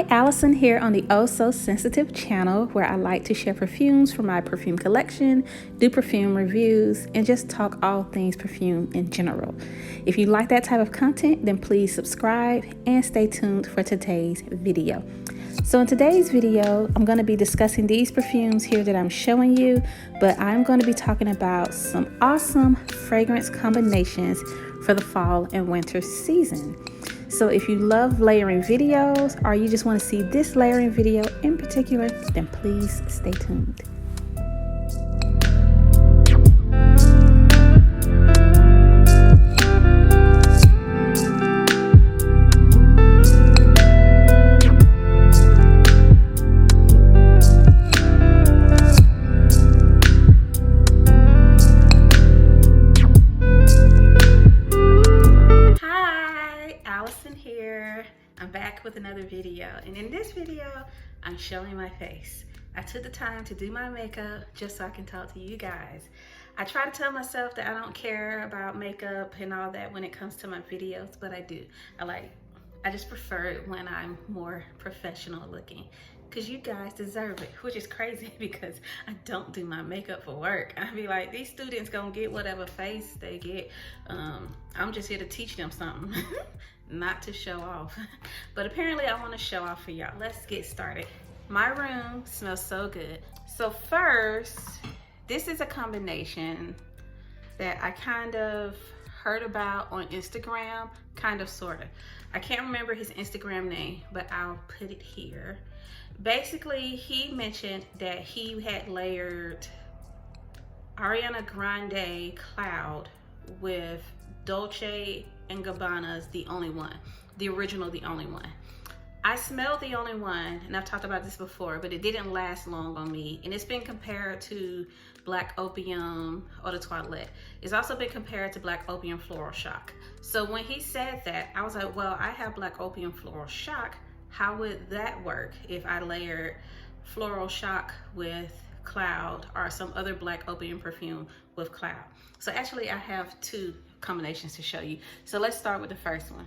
Allison here on the Oh So Sensitive channel, where I like to share perfumes from my perfume collection, do perfume reviews, and just talk all things perfume in general. If you like that type of content, then please subscribe and stay tuned for today's video. So in today's video, I'm going to be discussing these perfumes here that I'm showing you, but I'm going to be talking about some awesome fragrance combinations for the fall and winter season. So if you love layering videos or you just want to see this layering video in particular, then please stay tuned. I'm back with another video, and in this video I'm showing my face. I took the time to do my makeup just so I can talk to you guys. I try to tell myself that I don't care about makeup and all that when it comes to my videos, but I do. I just prefer it when I'm more professional looking, because you guys deserve it, which is crazy because I don't do my makeup for work. I be like, these students gonna get whatever face they get. I'm just here to teach them something. Not to show off, but apparently I want to show off for y'all. Let's get started. My room smells so good. So first, this is a combination that I kind of heard about on Instagram, kind of, sort of. I can't remember his Instagram name, but I'll put it here. Basically, he mentioned that he had layered Ariana Grande Cloud with Dolce & Gabbana's The Only One, the original The Only One. I smelled The Only One, and I've talked about this before, but it didn't last long on me, and it's been compared to Black Opium Eau de Toilette. It's also been compared to Black Opium Floral Shock. So when he said that, I was like, well, I have Black Opium Floral Shock. How would that work if I layered Floral Shock with Cloud or some other Black Opium perfume with Cloud? So actually I have two combinations to show you. So let's start with the first one.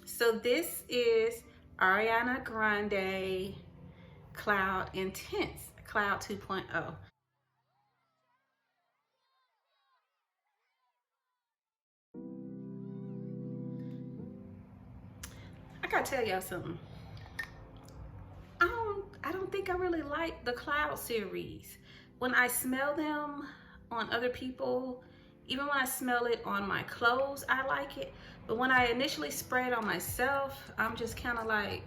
So this is Ariana Grande Cloud Intense, Cloud 2.0. I gotta tell y'all something. I don't think I really like the Cloud series. When I smell them on other people, even when I smell it on my clothes, I like it. But when I initially spray it on myself, I'm just kind of like,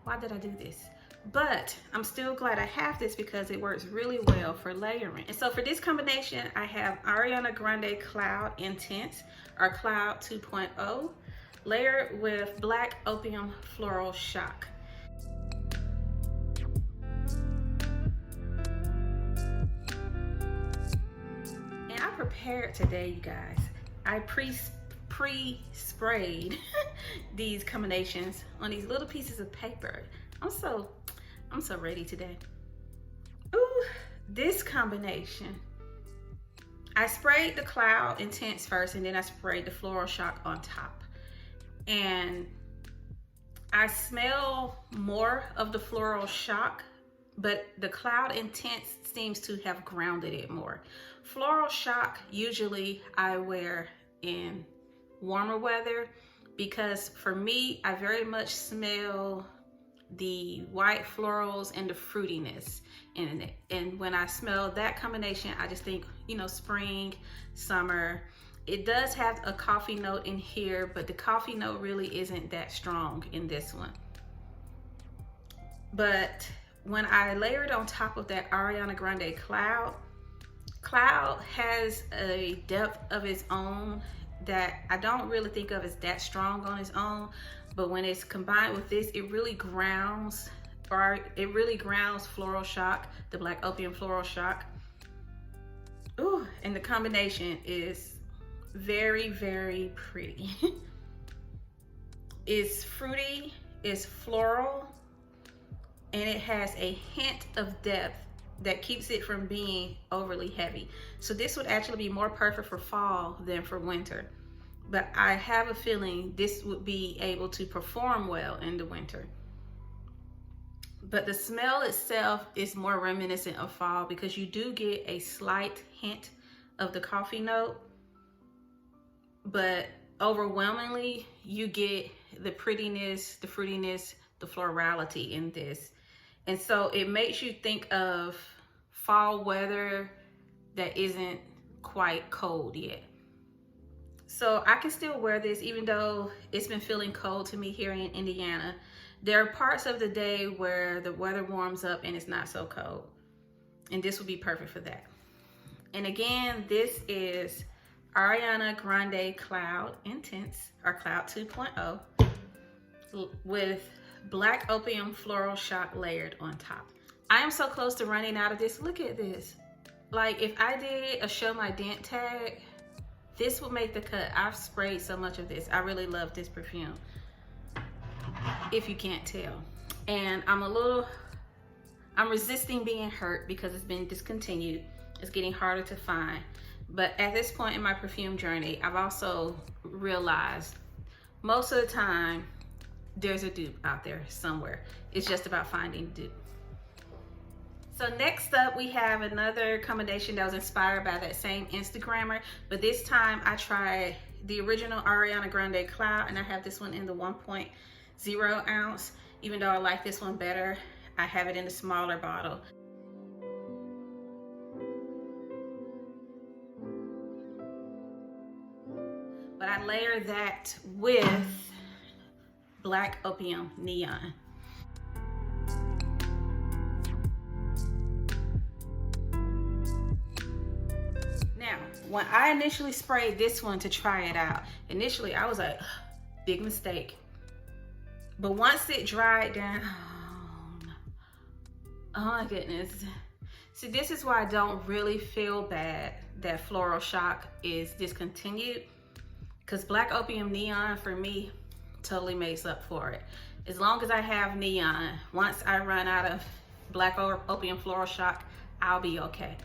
why did I do this? But I'm still glad I have this because it works really well for layering. And so for this combination, I have Ariana Grande Cloud Intense, or Cloud 2.0, layered with Black Opium Floral Shock. Prepared today, you guys. I pre-sprayed these combinations on these little pieces of paper. I'm so ready today. Ooh, this combination. I sprayed the Cloud Intense first, and then I sprayed the Floral Shock on top. And I smell more of the Floral Shock, but the Cloud Intense seems to have grounded it more. Floral Shock usually I wear in warmer weather because for me, I very much smell the white florals and the fruitiness in it. And when I smell that combination, I just think, you know, spring, summer. It does have a coffee note in here, but the coffee note really isn't that strong in this one. But when I layer it on top of that Ariana Grande Cloud has a depth of its own that I don't really think of as that strong on its own, but when it's combined with this, it really grounds Floral Shock, the Black Opium Floral Shock. Ooh, and the combination is very, very pretty. It's fruity, it's floral, and it has a hint of depth that keeps it from being overly heavy. So this would actually be more perfect for fall than for winter. But I have a feeling this would be able to perform well in the winter. but the smell itself is more reminiscent of fall because you do get a slight hint of the coffee note, but overwhelmingly you get the prettiness, the fruitiness, the florality in this. And so it makes you think of fall weather that isn't quite cold yet. So I can still wear this even though it's been feeling cold to me here in Indiana. There are parts of the day where the weather warms up and it's not so cold. And this would be perfect for that. And again, this is Ariana Grande Cloud Intense, or Cloud 2.0, with Black Opium Floral Shock layered on top. I am so close to running out of this. Look at this. Like, if I did a show my dent tag, this would make the cut. I've sprayed so much of this. I really love this perfume, if you can't tell. And I'm resisting being hurt because it's been discontinued. It's getting harder to find. But at this point in my perfume journey, I've also realized most of the time there's a dupe out there somewhere. It's just about finding dupe. So next up, we have another combination that was inspired by that same Instagrammer, but this time I tried the original Ariana Grande Cloud, and I have this one in the 1.0 ounce. Even though I like this one better, I have it in a smaller bottle. But I layer that with Black Opium Neon. Now, when I initially sprayed this one to try it out, initially I was like, big mistake. But once it dried down, oh my goodness. See, this is why I don't really feel bad that Floral Shock is discontinued, because Black Opium Neon for me totally makes up for it. As long as I have neon, once I run out of Black Opium Floral Shock, I'll be okay.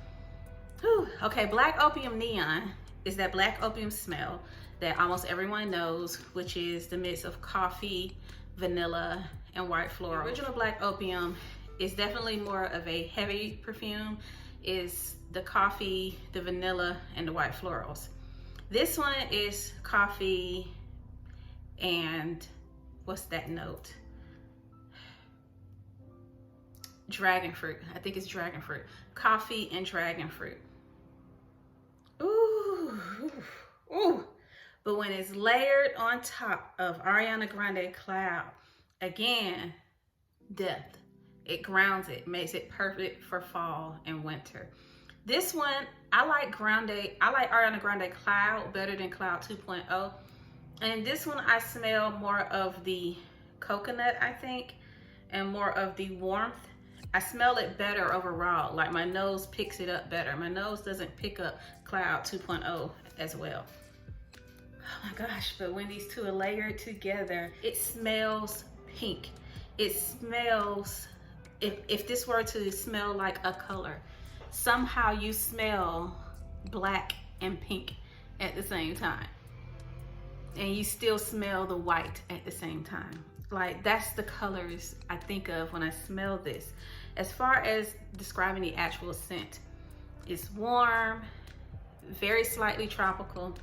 Whew. Okay, Black Opium Neon is that black opium smell that almost everyone knows, which is the mix of coffee, vanilla, and white floral. The original Black Opium is definitely more of a heavy perfume. It's the coffee, the vanilla, and the white florals. This one is coffee and what's that note? Dragon fruit. I think it's dragon fruit. Coffee and dragon fruit. Ooh, ooh. But when it's layered on top of Ariana Grande Cloud, again, depth. It grounds it, makes it perfect for fall and winter. This one, I like Ariana Grande Cloud better than Cloud 2.0. And this one, I smell more of the coconut, I think, and more of the warmth. I smell it better overall. Like, my nose picks it up better. My nose doesn't pick up Cloud 2.0 as well. Oh my gosh, but when these two are layered together, it smells pink. It smells, if this were to smell like a color, somehow you smell black and pink at the same time. And you still smell the white at the same time. Like, that's the colors I think of when I smell this. As far as describing the actual scent, it's warm, very slightly tropical.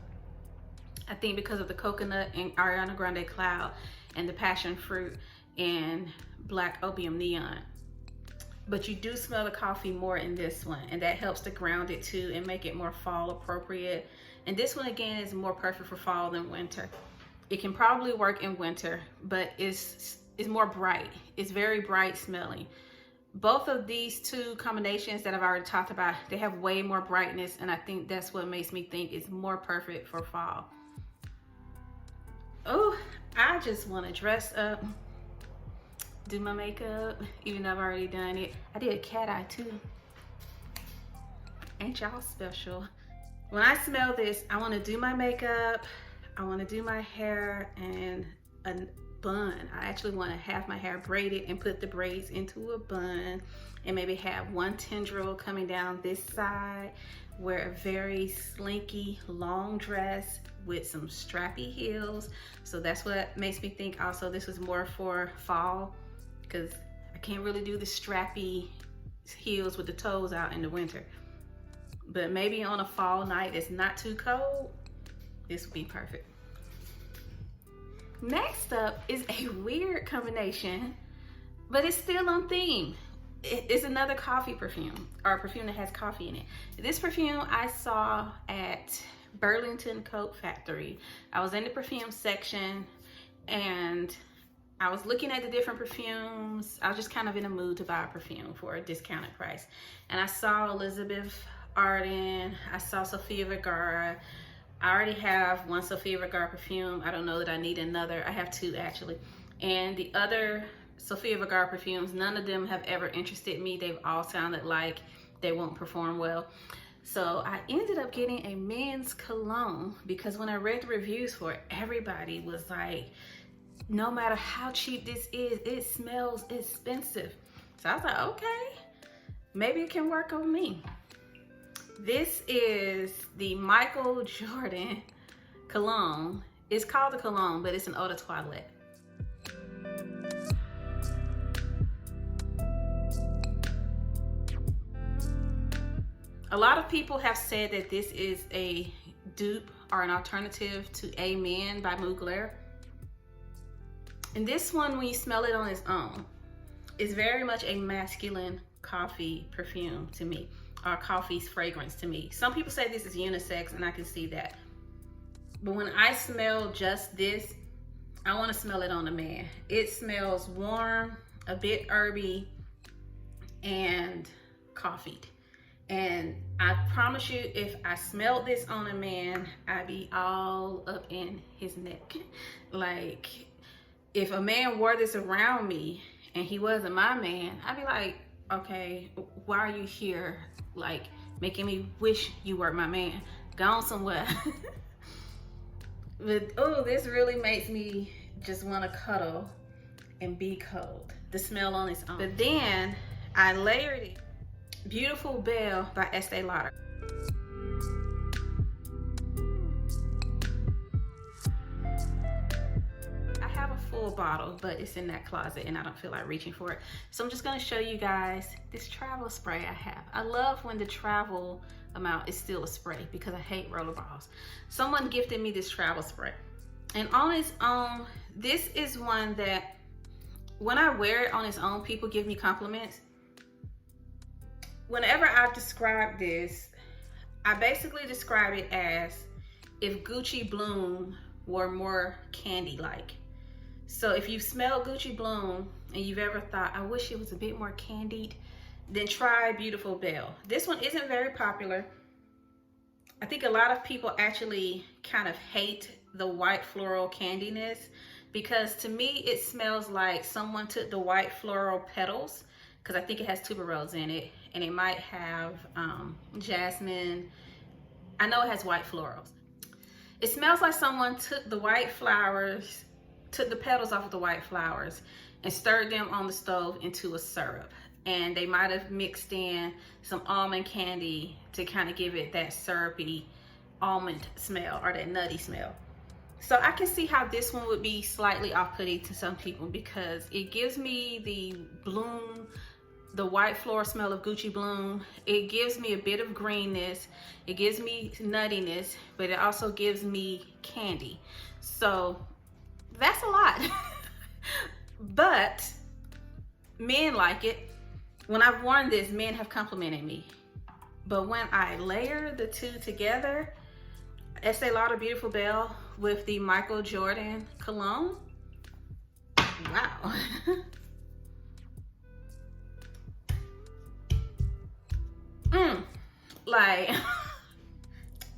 I think because of the coconut in Ariana Grande Cloud and the passion fruit and Black Opium Neon. But you do smell the coffee more in this one, and that helps to ground it too and make it more fall appropriate. And this one again is more perfect for fall than winter. It can probably work in winter, but it's more bright. It's very bright smelling. Both of these two combinations that I've already talked about, they have way more brightness, and I think that's what makes me think it's more perfect for fall. Oh, I just want to dress up, do my makeup, even though I've already done it. I did a cat eye too. Ain't y'all special? When I smell this, I want to do my makeup, I want to do my hair and a bun. I actually want to have my hair braided and put the braids into a bun, and maybe have one tendril coming down this side, wear a very slinky long dress with some strappy heels. So that's what makes me think also this was more for fall, because I can't really do the strappy heels with the toes out in the winter. But maybe on a fall night that's not too cold, this would be perfect. Next up is a weird combination, but it's still on theme. It's another coffee perfume, or a perfume that has coffee in it. This perfume I saw at Burlington Coat Factory. I was in the perfume section and I was looking at the different perfumes. I was just kind of in a mood to buy a perfume for a discounted price. And I saw Elizabeth Arden, I saw Sofia Vergara. I already have one Sofia Vergara perfume. I don't know that I need another. I have two actually. And the other Sofia Vergara perfumes, none of them have ever interested me. They've all sounded like they won't perform well. So I ended up getting a men's cologne because when I read the reviews for it, everybody was like, no matter how cheap this is, it smells expensive. So I was like, okay, maybe it can work on me. This is the Michael Jordan cologne. It's called the cologne, but it's an eau de toilette. A lot of people have said that this is a dupe or an alternative to Amen by Mugler. And this one, when you smell it on its own, is very much a masculine coffee perfume to me, or coffee's fragrance to me. Some people say this is unisex, and I can see that. But when I smell just this, I want to smell it on a man. It smells warm, a bit herby, and coffeeed. And I promise you, if I smelled this on a man, I'd be all up in his neck. Like, if a man wore this around me and he wasn't my man, I'd be like, okay, why are you here? Like, making me wish you were my man. Gone somewhere. But, oh, this really makes me just want to cuddle and be cold. The smell on its own. But then I layered it. Beautiful Belle by Esteé Lauder. I have a full bottle, but it's in that closet and I don't feel like reaching for it. So I'm just gonna show you guys this travel spray I have. I love when the travel amount is still a spray because I hate rollerballs. Someone gifted me this travel spray. And on its own, this is one that when I wear it on its own, people give me compliments. Whenever I describe this, I basically describe it as if Gucci Bloom were more candy-like. So if you smell Gucci Bloom and you've ever thought, I wish it was a bit more candied, then try Beautiful Belle. This one isn't very popular. I think a lot of people actually kind of hate the white floral candiness because to me it smells like someone took the white floral petals, because I think it has tuberose in it, and it might have jasmine. I know it has white florals. It smells like someone took the white flowers, took the petals off of the white flowers and stirred them on the stove into a syrup. And they might have mixed in some almond candy to kind of give it that syrupy almond smell or that nutty smell. So I can see how this one would be slightly off-putting to some people because it gives me the bloom, the white floral smell of Gucci Bloom. It gives me a bit of greenness. It gives me nuttiness, but it also gives me candy. So that's a lot. But men like it. When I've worn this, men have complimented me. But when I layer the two together, Esteé Lauder Beautiful Belle with the Michael Jordan cologne, wow. Like,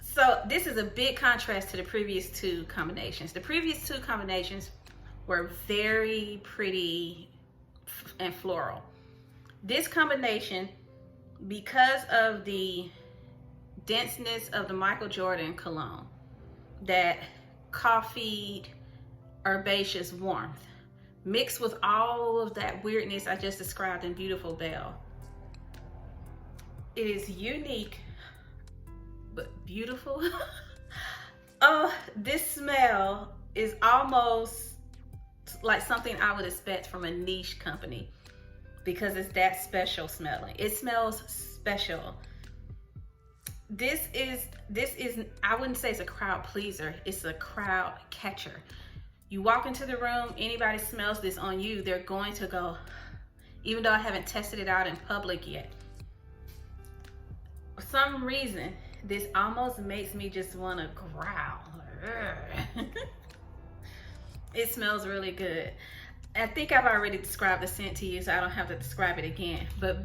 so this is a big contrast to the previous two combinations. The previous two combinations were very pretty and floral. This combination, because of the denseness of the Michael Jordan cologne, that coffee herbaceous warmth, mixed with all of that weirdness I just described in Beautiful Belle, it is unique but beautiful. Oh, this smell is almost like something I would expect from a niche company. because it's that special smelling. It smells special. This is, I wouldn't say it's a crowd pleaser, it's a crowd catcher. You walk into the room, anybody smells this on you, they're going to go, even though I haven't tested it out in public yet. For some reason, this almost makes me just want to growl. It smells really good. I think I've already described the scent to you, so I don't have to describe it again, but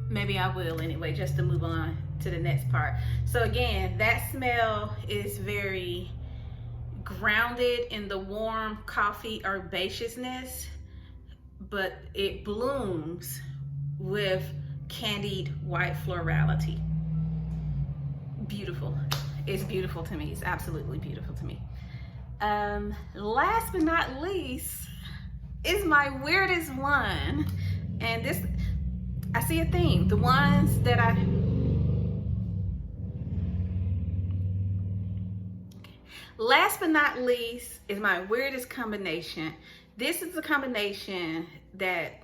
maybe I will anyway, just to move on to the next part. So again, that smell is very grounded in the warm coffee herbaceousness, but it blooms with candied white florality. Beautiful. It's beautiful to me. It's absolutely beautiful to me. Last but not least is my weirdest one, and this, I see a theme. The ones that last but not least is my weirdest combination. This is a combination that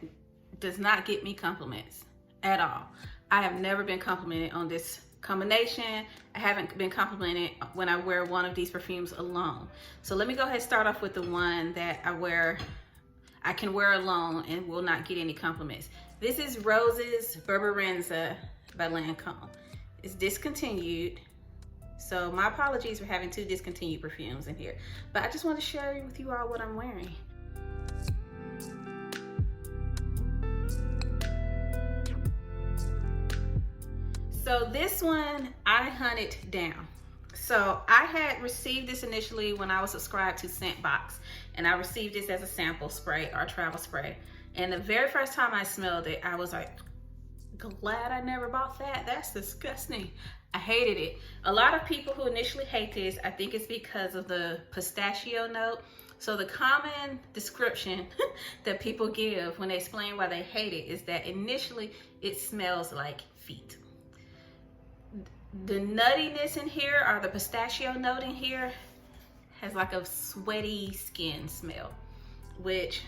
does not get me compliments at all. I have never been complimented on this combination. I haven't been complimented when I wear one of these perfumes alone. So let me go ahead and start off with the one that I can wear alone and will not get any compliments. This is Rose's Berneranza by Lancôme. It's discontinued, so my apologies for having 2 discontinued perfumes in here, but I just want to share with you all what I'm wearing. So this one I hunted down. So I had received this initially when I was subscribed to Scentbox, and I received this as a sample spray or travel spray. And the very first time I smelled it, I was like, glad I never bought that. That's disgusting. I hated it. A lot of people who initially hate this, I think it's because of the pistachio note. So the common description that people give when they explain why they hate it is that initially it smells like feet. The nuttiness in here, or the pistachio note in here, has like a sweaty skin smell, which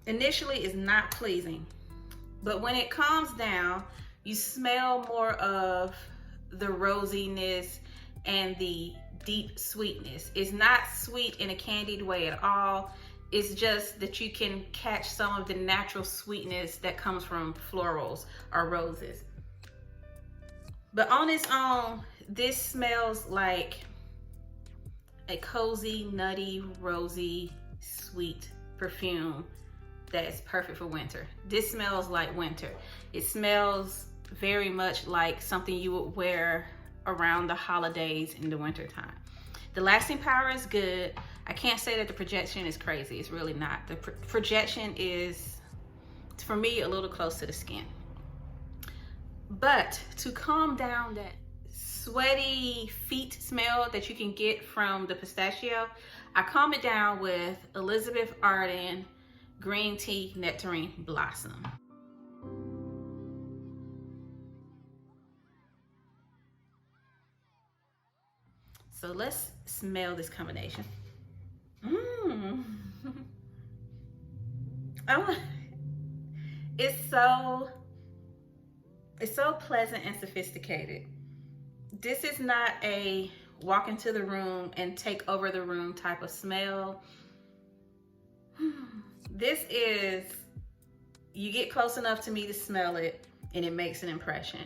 initially is not pleasing. But when it calms down, you smell more of the rosiness and the deep sweetness. It's not sweet in a candied way at all. It's just that you can catch some of the natural sweetness that comes from florals or roses. But on its own, this smells like a cozy, nutty, rosy, sweet perfume that is perfect for winter. This smells like winter. It smells very much like something you would wear around the holidays in the winter time. The lasting power is good. I can't say that the projection is crazy. It's really not. The projection is, for me, a little close to the skin. But to calm down that sweaty feet smell that you can get from the pistachio, I calm it down with Elizabeth Arden Green Tea Nectarine Blossom. So let's smell this combination. Oh, it's so pleasant and sophisticated. This is not a walk into the room and take over the room type of smell. This is, you get close enough to me to smell it and it makes an impression.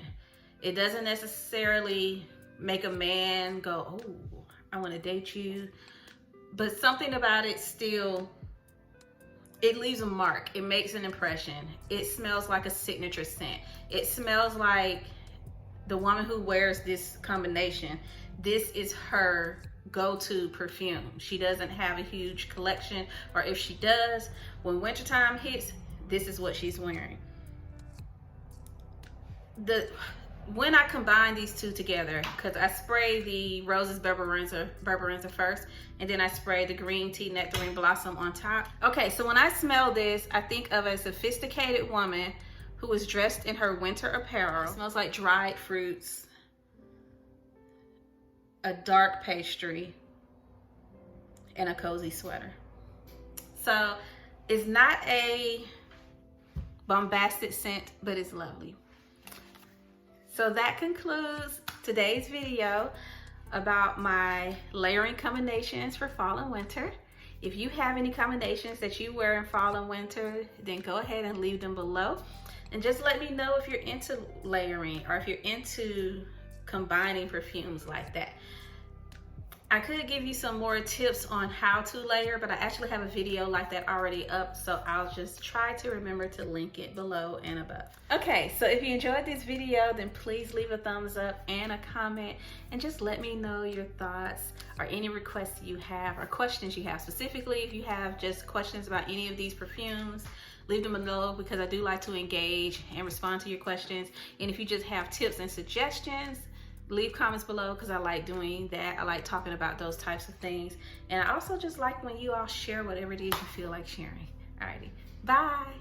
It doesn't necessarily make a man go, oh, I want to date you. But something about it still, it leaves a mark. It makes an impression. It smells like a signature scent. It smells like the woman who wears this combination, this is her go-to perfume. She doesn't have a huge collection, or if she does, when wintertime hits, this is what she's wearing. When I combine these two together, because I spray the Roses Berneranza first, and then I spray the Green Tea Nectarine Blossom on top. Okay, so when I smell this, I think of a sophisticated woman who is dressed in her winter apparel. It smells like dried fruits, a dark pastry, and a cozy sweater. So it's not a bombastic scent, but it's lovely. So that concludes today's video about my layering combinations for fall and winter. If you have any combinations that you wear in fall and winter, then go ahead and leave them below. And just let me know if you're into layering or if you're into combining perfumes like that. I could give you some more tips on how to layer, but I actually have a video like that already up, so I'll just try to remember to link it below and above. Okay, so if you enjoyed this video, then please leave a thumbs up and a comment, and just let me know your thoughts or any requests you have or questions you have. Specifically, if you have just questions about any of these perfumes, leave them below, because I do like to engage and respond to your questions. And if you just have tips and suggestions, leave comments below, because I like doing that. I like talking about those types of things. And I also just like when you all share whatever it is you feel like sharing. Alrighty, bye.